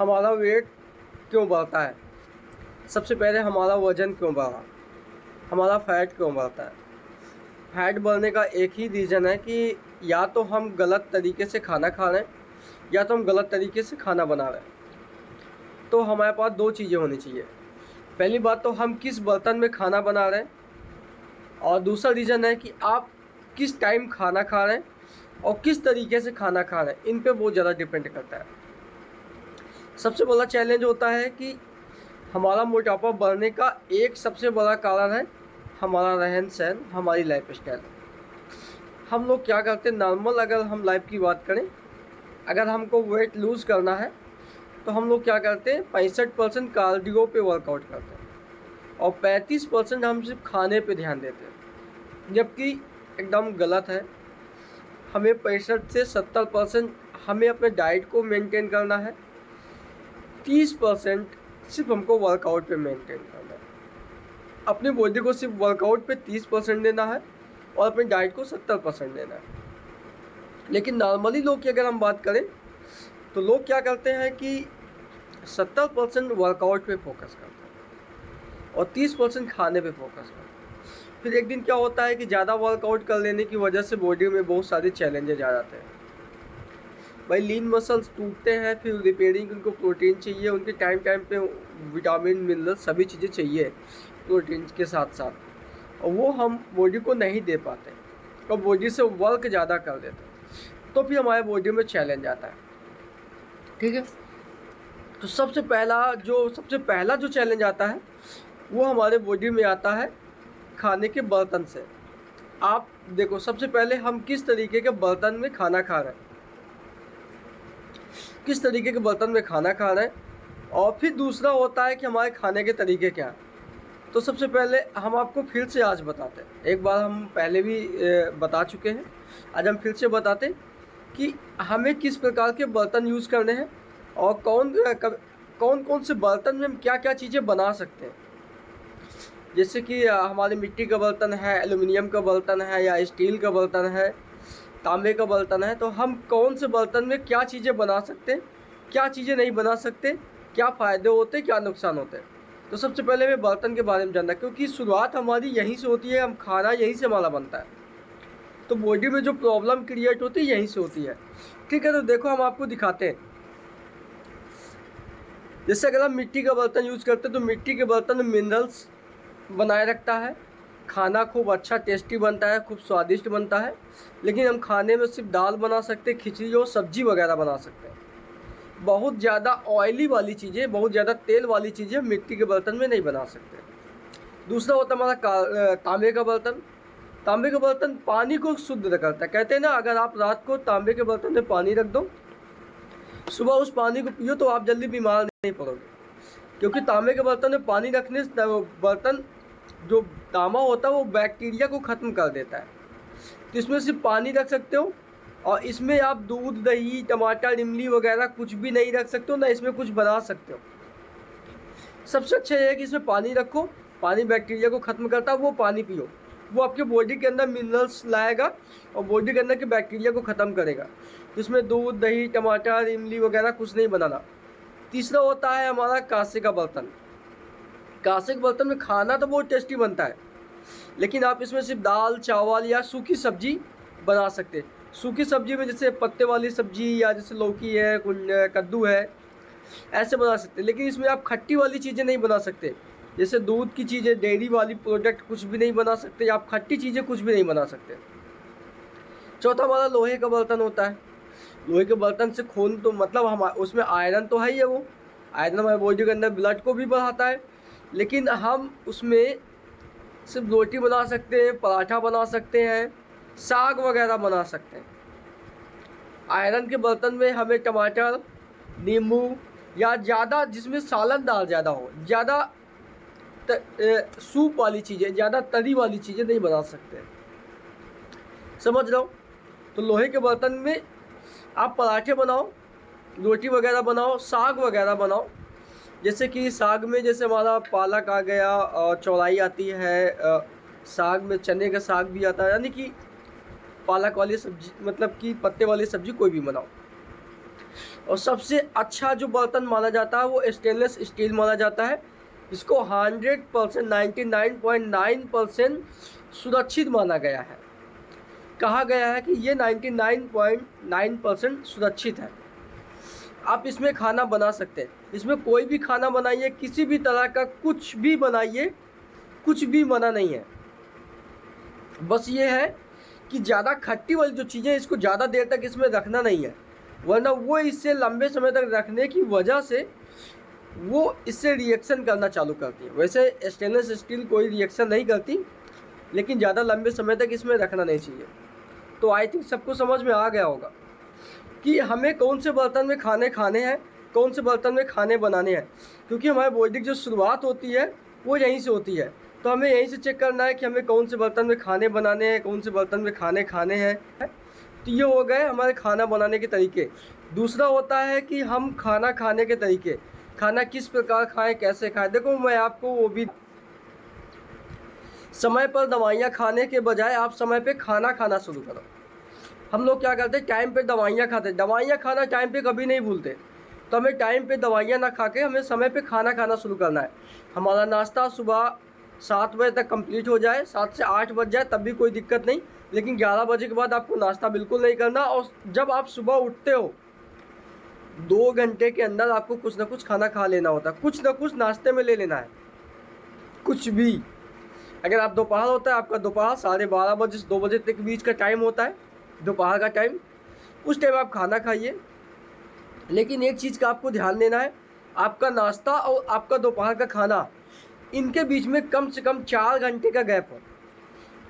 हमारा वेट क्यों बढ़ता है? सबसे पहले हमारा वज़न क्यों बढ़ा? हमारा फैट क्यों बढ़ता है? फैट बढ़ने का एक ही रीज़न है कि या तो हम गलत तरीके से खाना खा रहे हैं या तो हम गलत तरीके से खाना बना रहे हैं। तो हमारे पास 2 चीज़ें होनी चाहिए। पहली बात तो हम किस बर्तन में खाना बना रहे हैं, और दूसरा रीज़न है कि आप किस टाइम खाना खा रहे हैं और किस तरीके से खाना खा रहे हैं। इन पे बहुत ज़्यादा डिपेंड करता है। सबसे बड़ा चैलेंज होता है कि हमारा मोटापा बढ़ने का एक सबसे बड़ा कारण है हमारा रहन-सहन, हमारी लाइफ़स्टाइल। हम लोग क्या करते हैं, नॉर्मल अगर हम लाइफ की बात करें, अगर हमको वेट लूज़ करना है तो हम लोग क्या करते हैं, 65% कार्डियो पे वर्कआउट करते हैं और 35% हम सिर्फ खाने पे ध्यान देते हैं, जबकि एकदम गलत है। हमें 65 से 70% हमें अपने डाइट को मेंटेन करना है, 30% सिर्फ हमको वर्कआउट पे मेंटेन करना है। अपनी बॉडी को सिर्फ वर्कआउट पे 30% देना है और अपनी डाइट को 70% देना है। लेकिन नॉर्मली लोग की अगर हम बात करें तो लोग क्या करते हैं कि 70% वर्कआउट पे फोकस करते हैं और 30% खाने पे फोकस करते हैं। फिर एक दिन क्या होता है कि ज़्यादा वर्कआउट कर लेने की वजह से बॉडी में बहुत सारे चैलेंजेज आ जाते हैं। भाई लीन मसल्स टूटते हैं, फिर रिपेयरिंग उनको प्रोटीन चाहिए, उनके टाइम टाइम पे विटामिन मिनरल सभी चीज़ें चाहिए प्रोटीन के साथ साथ, और वो हम बॉडी को नहीं दे पाते और बॉडी से वर्क ज़्यादा कर देते हैं, तो फिर हमारे बॉडी में चैलेंज आता है। ठीक है, तो सबसे पहला जो चैलेंज आता है वो हमारे बॉडी में आता है खाने के बर्तन से। आप देखो, सबसे पहले हम किस तरीके के बर्तन में खाना खा रहे हैं, किस तरीके के बर्तन में खाना खा रहे हैं, और फिर दूसरा होता है कि हमारे खाने के तरीके क्या हैं। तो सबसे पहले हम आपको फिर से आज बताते हैं, एक बार हम पहले भी बता चुके हैं, आज हम फिर से बताते हैं कि हमें किस प्रकार के बर्तन यूज़ करने हैं और कौन कौन से बर्तन में हम क्या क्या चीज़ें बना सकते हैं। जैसे कि हमारे मिट्टी का बर्तन है, एल्युमिनियम का बर्तन है, या स्टील का बर्तन है, तांबे का बर्तन है, तो हम कौन से बर्तन में क्या चीज़ें बना सकते हैं, क्या चीज़ें नहीं बना सकते, क्या फ़ायदे होते हैं, क्या नुकसान होते हैं। तो सबसे पहले हमें बर्तन के बारे में जानना है, क्योंकि शुरुआत हमारी यहीं से होती है, हम खाना यहीं से हमारा बनता है, तो बॉडी में जो प्रॉब्लम क्रिएट होती है यहीं से होती है। ठीक है, तो देखो हम आपको दिखाते हैं। जैसे अगर हम मिट्टी का बर्तन यूज़ करते हैं तो मिट्टी के बर्तन में मिनरल्स बनाए रखता है, खाना खूब अच्छा टेस्टी बनता है, खूब स्वादिष्ट बनता है। लेकिन हम खाने में सिर्फ दाल बना सकते हैं, खिचड़ी और सब्जी वगैरह बना सकते हैं। बहुत ज़्यादा ऑयली वाली चीज़ें, बहुत ज़्यादा तेल वाली चीज़ें हम मिट्टी के बर्तन में नहीं बना सकते। दूसरा होता है हमारा तांबे का बर्तन। तांबे का बर्तन पानी को शुद्ध करता है। कहते हैं ना, अगर आप रात को तांबे के बर्तन में पानी रख दो, सुबह उस पानी को पियो तो आप जल्दी बीमार नहीं पड़ोगे, क्योंकि तांबे के बर्तन में पानी रखने से बर्तन जो तांबा होता है वो बैक्टीरिया को ख़त्म कर देता है। तो इसमें सिर्फ पानी रख सकते हो, और इसमें आप दूध, दही, टमाटर, इमली वगैरह कुछ भी नहीं रख सकते हो, ना इसमें कुछ बना सकते हो। सबसे अच्छा ये है कि इसमें पानी रखो, पानी बैक्टीरिया को ख़त्म करता है, वो पानी पियो, वो आपके बॉडी के अंदर मिनरल्स लाएगा और बॉडी के अंदर के बैक्टीरिया को ख़त्म करेगा। इसमें दूध, दही, टमाटर, इमली वगैरह कुछ नहीं बनाना। तीसरा होता है हमारा कांसे का बर्तन। कांसे के बर्तन में खाना तो बहुत टेस्टी बनता है, लेकिन आप इसमें सिर्फ दाल, चावल या सूखी सब्जी बना सकते हैं। सूखी सब्जी में जैसे पत्ते वाली सब्जी, या जैसे लौकी है, कद्दू है, ऐसे बना सकते हैं। लेकिन इसमें आप खट्टी वाली चीज़ें नहीं बना सकते, जैसे दूध की चीज़ें, डेयरी वाली प्रोडक्ट कुछ भी नहीं बना सकते, आप खट्टी चीज़ें कुछ भी नहीं बना सकते। चौथा हमारा लोहे का बर्तन होता है। लोहे के बर्तन से खून तो मतलब हम उसमें आयरन तो है ही है, वो आयरन हमारे बॉडी के अंदर ब्लड को भी बढ़ाता है, लेकिन हम उसमें सिर्फ रोटी बना सकते हैं, पराठा बना सकते हैं, साग वगैरह बना सकते हैं। आयरन के बर्तन में हमें टमाटर, नींबू, या ज़्यादा जिसमें सालन दाल ज़्यादा हो, ज़्यादा सूप वाली चीज़ें, ज़्यादा तरी वाली चीज़ें नहीं बना सकते। समझ रहे हो? तो लोहे के बर्तन में आप पराठे बनाओ, रोटी वगैरह बनाओ, साग वगैरह बनाओ। जैसे कि साग में जैसे हमारा पालक आ गया, और चौलाई आती है, साग में चने का साग भी आता है, यानी कि पालक वाली सब्जी, मतलब कि पत्ते वाली सब्जी कोई भी बनाओ। और सबसे अच्छा जो बर्तन माना जाता है वो स्टेनलेस स्टील माना जाता है। इसको 100% 99.9% सुरक्षित माना गया है। कहा गया है कि ये 99.9% सुरक्षित है। आप इसमें खाना बना सकते हैं, इसमें कोई भी खाना बनाइए, किसी भी तरह का कुछ भी बनाइए, कुछ भी मना नहीं है। बस ये है कि ज़्यादा खट्टी वाली जो चीज़ें, इसको ज़्यादा देर तक इसमें रखना नहीं है, वरना वो इससे लंबे समय तक रखने की वजह से वो इससे रिएक्शन करना चालू करती है। वैसे स्टेनलेस स्टील कोई रिएक्शन नहीं करती, लेकिन ज़्यादा लंबे समय तक इसमें रखना नहीं चाहिए। तो आई थिंक सबको समझ में आ गया होगा कि हमें कौन से बर्तन में खाने हैं, कौन से बर्तन में खाने बनाने हैं, क्योंकि हमारे बॉडी की जो शुरुआत होती है वो यहीं से होती है। तो हमें यहीं से चेक करना है कि हमें कौन से बर्तन में खाने बनाने हैं, कौन से बर्तन में खाने हैं। तो ये हो गए हमारे खाना बनाने के तरीके। दूसरा होता है कि हम खाना खाने के तरीके, खाना किस प्रकार खाएं, कैसे खाएं। देखो मैं आपको वो भी, समय पर दवाइयाँ खाने के बजाय आप समय पे खाना खाना शुरू करो। हम लोग क्या करते हैं, टाइम पे दवाइयाँ खाते हैं, दवाइयाँ खाना टाइम पे कभी नहीं भूलते। तो हमें टाइम पे दवाइयाँ ना खा के हमें समय पे खाना खाना शुरू करना है। हमारा नाश्ता सुबह 7 बजे तक कंप्लीट हो जाए, 7 से 8 बज जाए तब भी कोई दिक्कत नहीं, लेकिन 11 बजे के बाद आपको नाश्ता बिल्कुल नहीं करना। और जब आप सुबह उठते हो 2 घंटे के अंदर आपको कुछ ना कुछ खाना खा लेना होता है, कुछ ना कुछ नाश्ते में ले लेना है, कुछ भी। अगर आप दोपहर होता है आपका, दोपहर 12:30 बजे से 2 बजे तक के बीच का टाइम होता है, दोपहर का टाइम, उस टाइम आप खाना खाइए। लेकिन एक चीज़ का आपको ध्यान देना है, आपका नाश्ता और आपका दोपहर का खाना, इनके बीच में कम से कम 4 घंटे का गैप हो,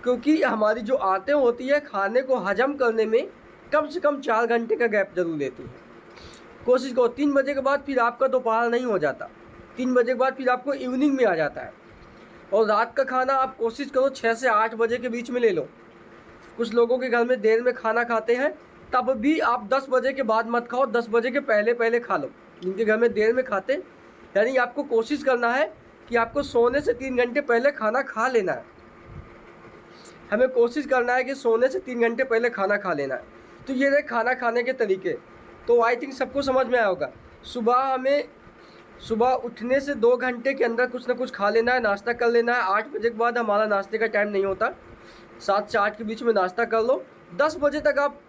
क्योंकि हमारी जो आंतें होती है खाने को हजम करने में कम से कम 4 घंटे का गैप जरूर लेती है। कोशिश करो 3 बजे के बाद फिर आपका दोपहर नहीं हो जाता, 3 बजे के बाद फिर आपको इवनिंग में आ जाता है। और रात का खाना आप कोशिश करो 6 से 8 बजे के बीच में ले लो। कुछ लोगों के घर में देर में खाना खाते हैं, तब भी आप 10 बजे के बाद मत खाओ, 10 बजे के पहले पहले खा लो। जिनके घर में देर में खाते, यानी आपको कोशिश करना है कि आपको सोने से 3 घंटे पहले खाना खा लेना है। हमें कोशिश करना है कि सोने से 3 घंटे पहले खाना खा लेना है। तो ये रहे खाना खाने के तरीके। तो आई थिंक सबको समझ में आया होगा। सुबह उठने से 2 घंटे के अंदर कुछ ना कुछ खा लेना है, नाश्ता कर लेना है। 8 बजे के बाद हमारा नाश्ते का टाइम नहीं होता, 7 से 8 के बीच में नाश्ता कर लो। 10 बजे तक आप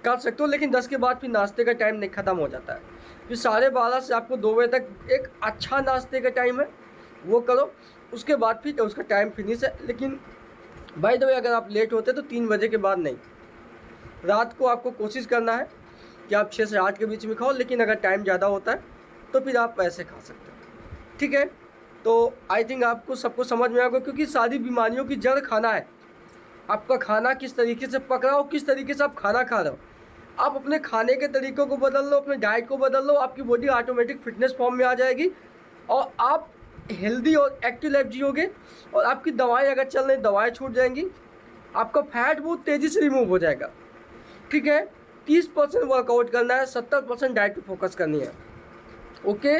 कर सकते हो, लेकिन 10 के बाद फिर नाश्ते का टाइम नहीं ख़त्म हो जाता है। फिर 12:30 से आपको 2 बजे तक एक अच्छा नाश्ते का टाइम है, वो करो। उसके बाद फिर उसका टाइम फिनिश है। लेकिन बाय द वे अगर आप लेट होते तो 3 बजे के बाद नहीं। रात को आपको कोशिश करना है कि आप 6 से 8 के बीच में खाओ, लेकिन अगर टाइम ज़्यादा होता है तो फिर आप ऐसे खा सकते हो। ठीक है, तो आई थिंक आपको सबको समझ में आएगा, क्योंकि सारी बीमारियों की जड़ खाना है। आपका खाना किस तरीके से पक रहा हो, किस तरीके से आप खाना खा रहे हो। आप अपने खाने के तरीक़ों को बदल लो, अपने डाइट को बदल लो, आपकी बॉडी ऑटोमेटिक फिटनेस फॉर्म में आ जाएगी और आप हेल्दी और एक्टिव लाइफ जियोगे। और आपकी दवाएं अगर चल रही, दवाएं छूट जाएंगी, आपका फैट बहुत तेज़ी से रिमूव हो जाएगा। ठीक है, 30% वर्कआउट करना है, 70% डाइट पे फोकस करनी है। ओके।